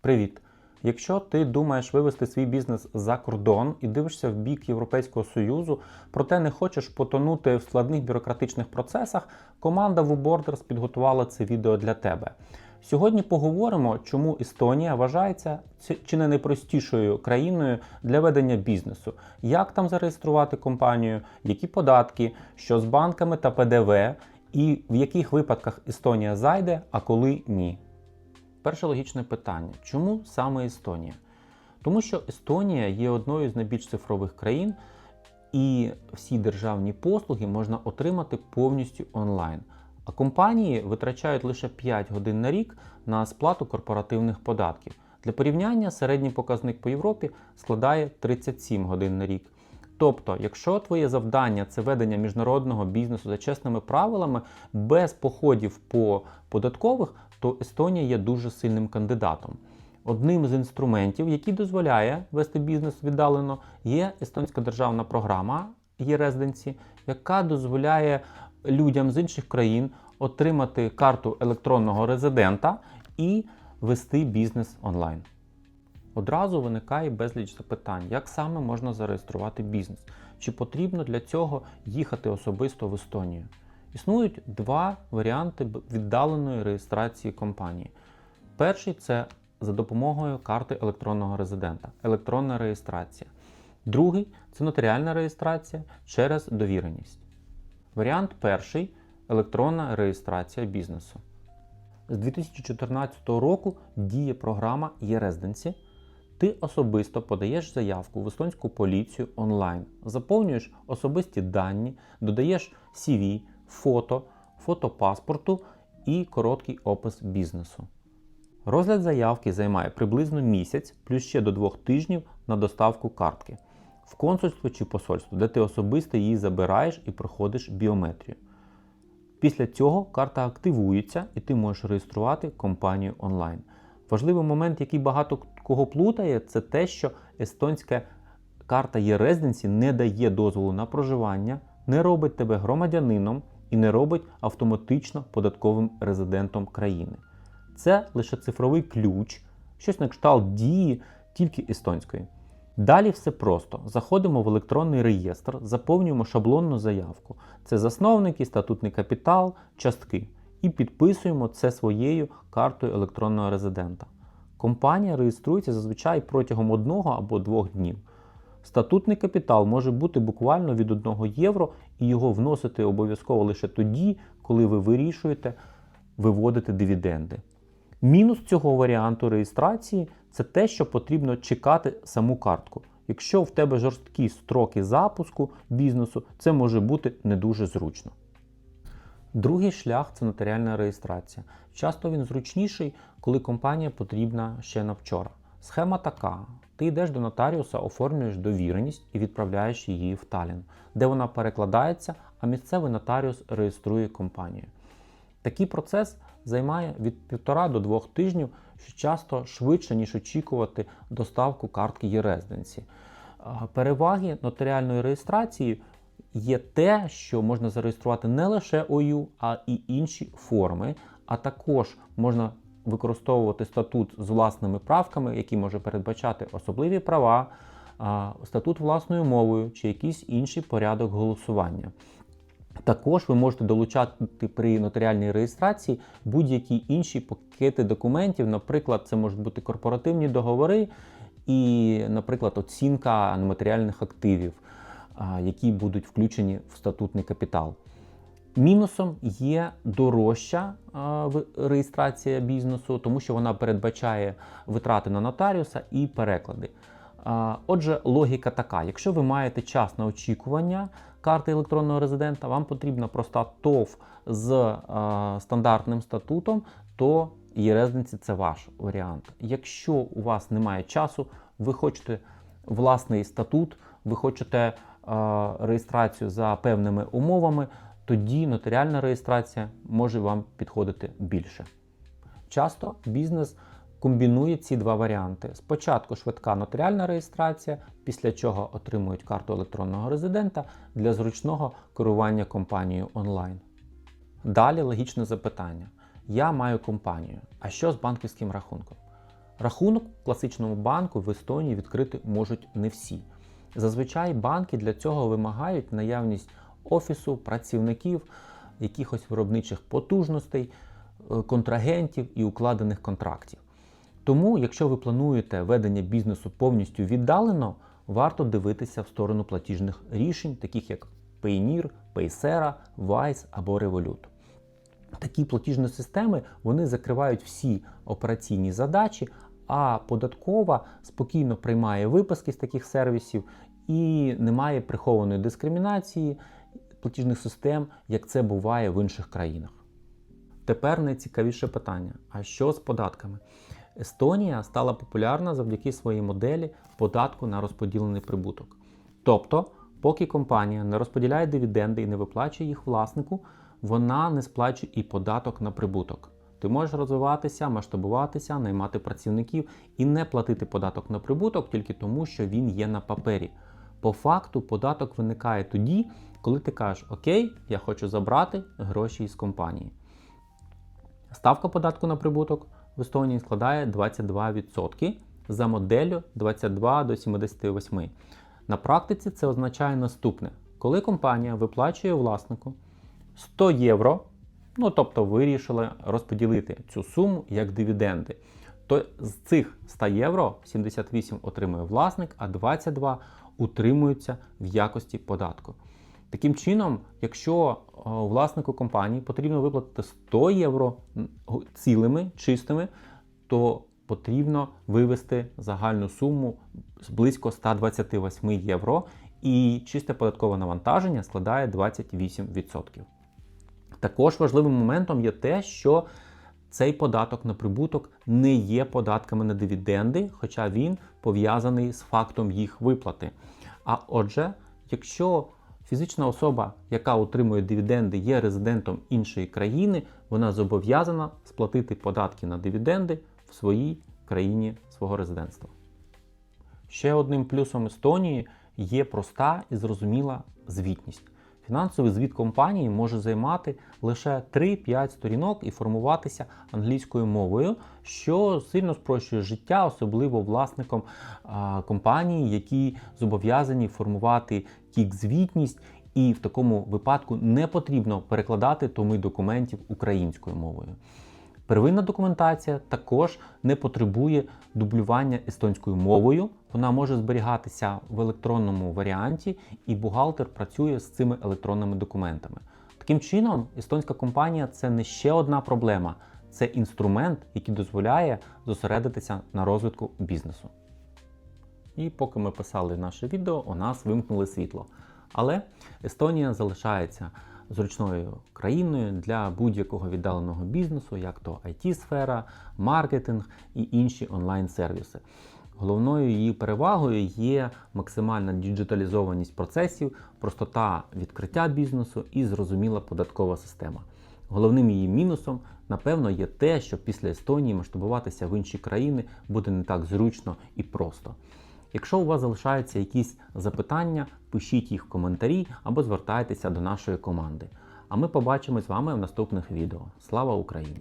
Привіт! Якщо ти думаєш вивести свій бізнес за кордон і дивишся в бік Європейського Союзу, проте не хочеш потонути в складних бюрократичних процесах, команда WooBorders підготувала це відео для тебе. Сьогодні поговоримо, чому Естонія вважається чи не найпростішою країною для ведення бізнесу, як там зареєструвати компанію, які податки, що з банками та ПДВ, і в яких випадках Естонія зайде, а коли ні. Перше логічне питання. Чому саме Естонія? Тому що Естонія є одною з найбільш цифрових країн, і всі державні послуги можна отримати повністю онлайн. А компанії витрачають лише 5 годин на рік на сплату корпоративних податків. Для порівняння середній показник по Європі складає 37 годин на рік. Тобто, якщо твоє завдання – це ведення міжнародного бізнесу за чесними правилами, без походів по податкових, то Естонія є дуже сильним кандидатом. Одним з інструментів, який дозволяє вести бізнес віддалено, є естонська державна програма e-Residency, яка дозволяє людям з інших країн отримати карту електронного резидента і вести бізнес онлайн. Одразу виникає безліч запитань, як саме можна зареєструвати бізнес, чи потрібно для цього їхати особисто в Естонію. Існують два варіанти віддаленої реєстрації компанії. Перший – це за допомогою карти електронного резидента, електронна реєстрація. Другий – це нотаріальна реєстрація через довіреність. Варіант перший – електронна реєстрація бізнесу. З 2014 року діє програма e-Residency. Ти особисто подаєш заявку в естонську поліцію онлайн, заповнюєш особисті дані, додаєш CV, фото паспорту і короткий опис бізнесу. Розгляд заявки займає приблизно місяць, плюс ще до 2 тижнів на доставку картки в консульство чи посольство, де ти особисто її забираєш і проходиш біометрію. Після цього карта активується і ти можеш реєструвати компанію онлайн. Важливий момент, який багато кого плутає, це те, що естонська карта e-Residency не дає дозволу на проживання, не робить тебе громадянином і не робить автоматично податковим резидентом країни. Це лише цифровий ключ, щось на кшталт дії тільки естонської. Далі все просто. Заходимо в електронний реєстр, заповнюємо шаблонну заявку. Це засновники, статутний капітал, частки. І підписуємо це своєю картою електронного резидента. Компанія реєструється зазвичай протягом 1 або 2 днів. Статутний капітал може бути буквально від 1 євро, і його вносити обов'язково лише тоді, коли ви вирішуєте виводити дивіденди. Мінус цього варіанту реєстрації – це те, що потрібно чекати саму картку. Якщо в тебе жорсткі строки запуску бізнесу, це може бути не дуже зручно. Другий шлях – це нотаріальна реєстрація. Часто він зручніший, коли компанія потрібна ще на вчора. Схема така. Ти йдеш до нотаріуса, оформлюєш довіреність і відправляєш її в Таллін, де вона перекладається, а місцевий нотаріус реєструє компанію. Такий процес займає від 1,5 до 2 тижнів, що часто швидше, ніж очікувати доставку картки e-Residency. Переваги нотаріальної реєстрації є те, що можна зареєструвати не лише ОЮ, а і інші форми, а також можна використовувати статут з власними правками, який може передбачати особливі права, статут власною мовою чи якийсь інший порядок голосування. Також ви можете долучати при нотаріальній реєстрації будь-які інші пакети документів, наприклад, це можуть бути корпоративні договори і, наприклад, оцінка нематеріальних активів, які будуть включені в статутний капітал. Мінусом є дорожча реєстрація бізнесу, тому що вона передбачає витрати на нотаріуса і переклади. Отже, логіка така. Якщо ви маєте час на очікування карти електронного резидента, вам потрібна проста ТОВ з стандартним статутом, то e-Residency – це ваш варіант. Якщо у вас немає часу, ви хочете власний статут, ви хочете реєстрацію за певними умовами, тоді нотаріальна реєстрація може вам підходити більше. Часто бізнес комбінує ці два варіанти. Спочатку швидка нотаріальна реєстрація, після чого отримують карту електронного резидента для зручного керування компанією онлайн. Далі логічне запитання. Я маю компанію, а що з банківським рахунком? Рахунок в класичному банку в Естонії відкрити можуть не всі. Зазвичай банки для цього вимагають наявність офісу, працівників, якихось виробничих потужностей, контрагентів і укладених контрактів. Тому, якщо ви плануєте ведення бізнесу повністю віддалено, варто дивитися в сторону платіжних рішень, таких як Payoneer, Paysera, Wise або Revolut. Такі платіжні системи, вони закривають всі операційні задачі, а податкова спокійно приймає виписки з таких сервісів і немає прихованої дискримінації платіжних систем, як це буває в інших країнах. Тепер найцікавіше питання. А що з податками? Естонія стала популярна завдяки своїй моделі податку на розподілений прибуток. Тобто, поки компанія не розподіляє дивіденди і не виплачує їх власнику, вона не сплачує і податок на прибуток. Ти можеш розвиватися, масштабуватися, наймати працівників і не платити податок на прибуток тільки тому, що він є на папері. По факту податок виникає тоді, коли ти кажеш: «Окей, я хочу забрати гроші із компанії». Ставка податку на прибуток в Естонії складає 22% за моделлю 22 до 78. На практиці це означає наступне. Коли компанія виплачує власнику 100 євро, тобто вирішили розподілити цю суму як дивіденди, то з цих 100 євро 78 отримує власник, а 22 утримуються в якості податку. Таким чином, якщо власнику компанії потрібно виплатити 100 євро цілими, чистими, то потрібно вивести загальну суму близько 128 євро, і чисте податкове навантаження складає 28%. Також важливим моментом є те, що цей податок на прибуток не є податками на дивіденди, хоча він пов'язаний з фактом їх виплати. А отже, якщо фізична особа, яка отримує дивіденди, є резидентом іншої країни, вона зобов'язана сплатити податки на дивіденди в своїй країні свого резидентства. Ще одним плюсом Естонії є проста і зрозуміла звітність. Фінансовий звіт компанії може займати лише 3-5 сторінок і формуватися англійською мовою, що сильно спрощує життя, особливо власникам компанії, які зобов'язані формувати кік-звітність, і в такому випадку не потрібно перекладати томи документів українською мовою. Первинна документація також не потребує дублювання естонською мовою, вона може зберігатися в електронному варіанті, і бухгалтер працює з цими електронними документами. Таким чином, естонська компанія – це не ще одна проблема, це інструмент, який дозволяє зосередитися на розвитку бізнесу. І поки ми писали наше відео, у нас вимкнули світло. Але Естонія залишається зручною країною для будь-якого віддаленого бізнесу, як то IT-сфера, маркетинг і інші онлайн-сервіси. Головною її перевагою є максимальна діджиталізованість процесів, простота відкриття бізнесу і зрозуміла податкова система. Головним її мінусом, напевно, є те, що після Естонії масштабуватися в інші країни буде не так зручно і просто. Якщо у вас залишаються якісь запитання, пишіть їх в коментарі або звертайтеся до нашої команди. А ми побачимось з вами в наступних відео. Слава Україні!